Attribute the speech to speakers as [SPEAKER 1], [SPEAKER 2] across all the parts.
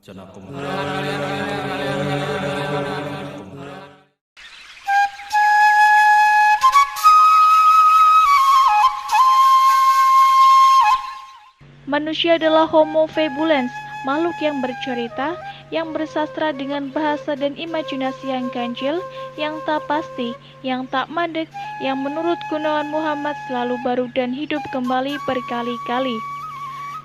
[SPEAKER 1] Manusia adalah Homo fabulensis, makhluk yang bercerita, yang bersastra dengan bahasa dan imajinasi yang ganjil, yang tak pasti, yang tak mandek, yang menurut Gunawan Muhammad selalu baru dan hidup kembali berkali-kali.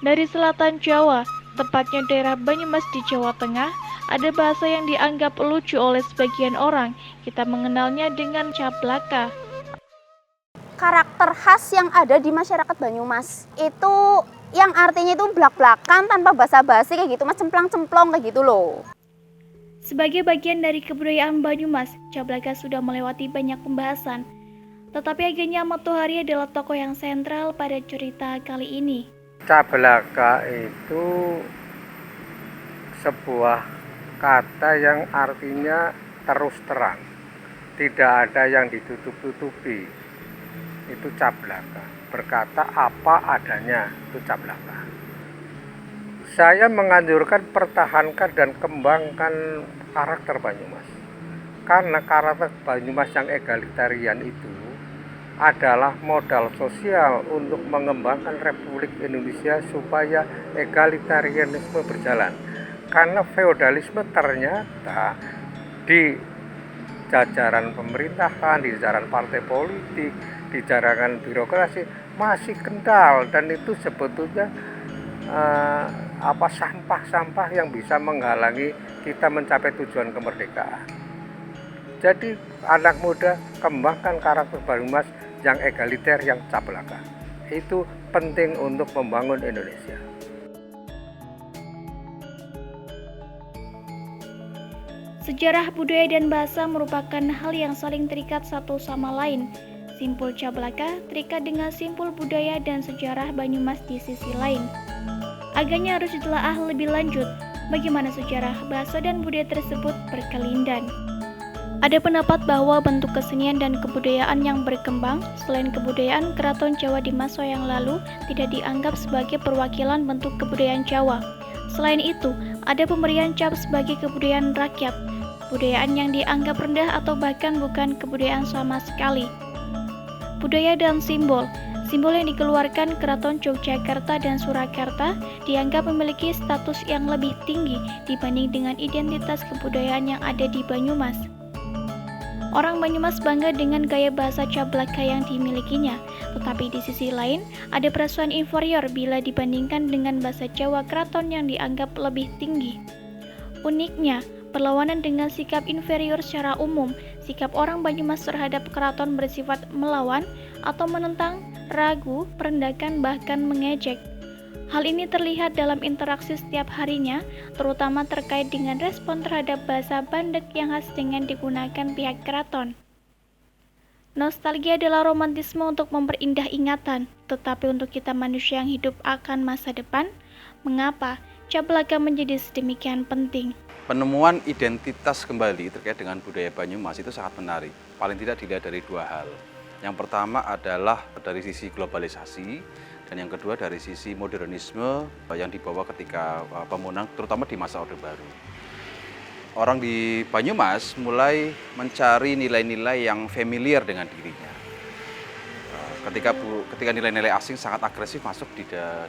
[SPEAKER 1] Dari selatan Jawa, tepatnya daerah Banyumas di Jawa Tengah, ada bahasa yang dianggap lucu oleh sebagian orang. Kita mengenalnya dengan cablaka.
[SPEAKER 2] Karakter khas yang ada di masyarakat Banyumas itu yang artinya itu blak-blakan tanpa basa-basi kayak gitu mas, cemplang-cemplong kayak gitu loh.
[SPEAKER 1] Sebagai bagian dari kebudayaan Banyumas, cablaka sudah melewati banyak pembahasan. Tetapi Agenya Matohari adalah tokoh yang sentral pada cerita kali ini.
[SPEAKER 3] Cablaka itu sebuah kata yang artinya terus terang, tidak ada yang ditutup-tutupi. Itu cablaka, berkata apa adanya, itu cablaka. Saya menganjurkan pertahankan dan kembangkan karakter Banyumas, karena karakter Banyumas yang egalitarian itu adalah modal sosial untuk mengembangkan Republik Indonesia supaya egalitarianisme berjalan. Karena feodalisme ternyata di jajaran pemerintahan, di jajaran partai politik, di jajaran birokrasi masih kental, dan itu sebetulnya sampah-sampah yang bisa menghalangi kita mencapai tujuan kemerdekaan. Jadi anak muda, kembangkan karakter Banyumas yang egaliter, yang cablaka. Itu penting untuk membangun Indonesia.
[SPEAKER 1] Sejarah, budaya, dan bahasa merupakan hal yang saling terikat satu sama lain. Simpul cablaka terikat dengan simpul budaya dan sejarah Banyumas di sisi lain. Agaknya harus ditelaah lebih lanjut bagaimana sejarah, bahasa, dan budaya tersebut berkelindan. Ada pendapat bahwa bentuk kesenian dan kebudayaan yang berkembang selain kebudayaan Keraton Jawa di masa yang lalu tidak dianggap sebagai perwakilan bentuk kebudayaan Jawa. Selain itu, ada pemberian cap sebagai kebudayaan rakyat, budayaan yang dianggap rendah atau bahkan bukan kebudayaan sama sekali. Budaya dan simbol. Simbol yang dikeluarkan Keraton Yogyakarta dan Surakarta dianggap memiliki status yang lebih tinggi dibanding dengan identitas kebudayaan yang ada di Banyumas. Orang Banyumas bangga dengan gaya bahasa cablaka yang dimilikinya, tetapi di sisi lain ada perasaan inferior bila dibandingkan dengan bahasa Jawa Keraton yang dianggap lebih tinggi. Uniknya, perlawanan dengan sikap inferior secara umum, sikap orang Banyumas terhadap keraton bersifat melawan atau menentang, ragu, merendahkan, bahkan mengejek. Hal ini terlihat dalam interaksi setiap harinya, terutama terkait dengan respon terhadap bahasa Bandek yang khas dengan digunakan pihak keraton. Nostalgia adalah romantisme untuk memperindah ingatan, tetapi untuk kita manusia yang hidup akan masa depan, mengapa cablaka menjadi sedemikian penting?
[SPEAKER 4] Penemuan identitas kembali terkait dengan budaya Banyumas itu sangat menarik. Paling tidak dilihat dari dua hal. Yang pertama adalah dari sisi globalisasi, dan yang kedua dari sisi modernisme yang dibawa ketika pembangunan, terutama di masa Orde Baru. Orang di Banyumas mulai mencari nilai-nilai yang familiar dengan dirinya. Ketika nilai-nilai asing sangat agresif masuk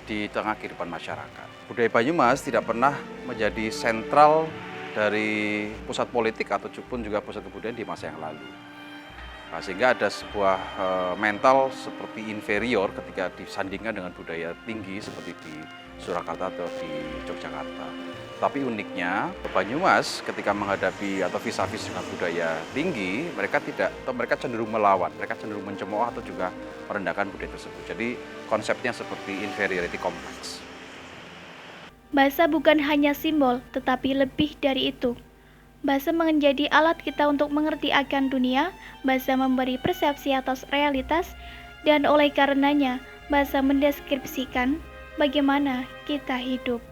[SPEAKER 4] di tengah kehidupan masyarakat. Budaya Banyumas tidak pernah menjadi sentral dari pusat politik ataupun juga pusat kebudayaan di masa yang lalu. Sehingga ada sebuah mental seperti inferior ketika disandingkan dengan budaya tinggi seperti di Surakarta atau di Yogyakarta. Tapi uniknya, Banyumas ketika menghadapi atau vis-a-vis dengan budaya tinggi, mereka cenderung melawan, mereka cenderung mencemooh atau juga merendahkan budaya tersebut. Jadi konsepnya seperti inferiority complex.
[SPEAKER 1] Bahasa bukan hanya simbol, tetapi lebih dari itu. Bahasa menjadi alat kita untuk mengerti akan dunia, bahasa memberi persepsi atas realitas, dan oleh karenanya, bahasa mendeskripsikan bagaimana kita hidup.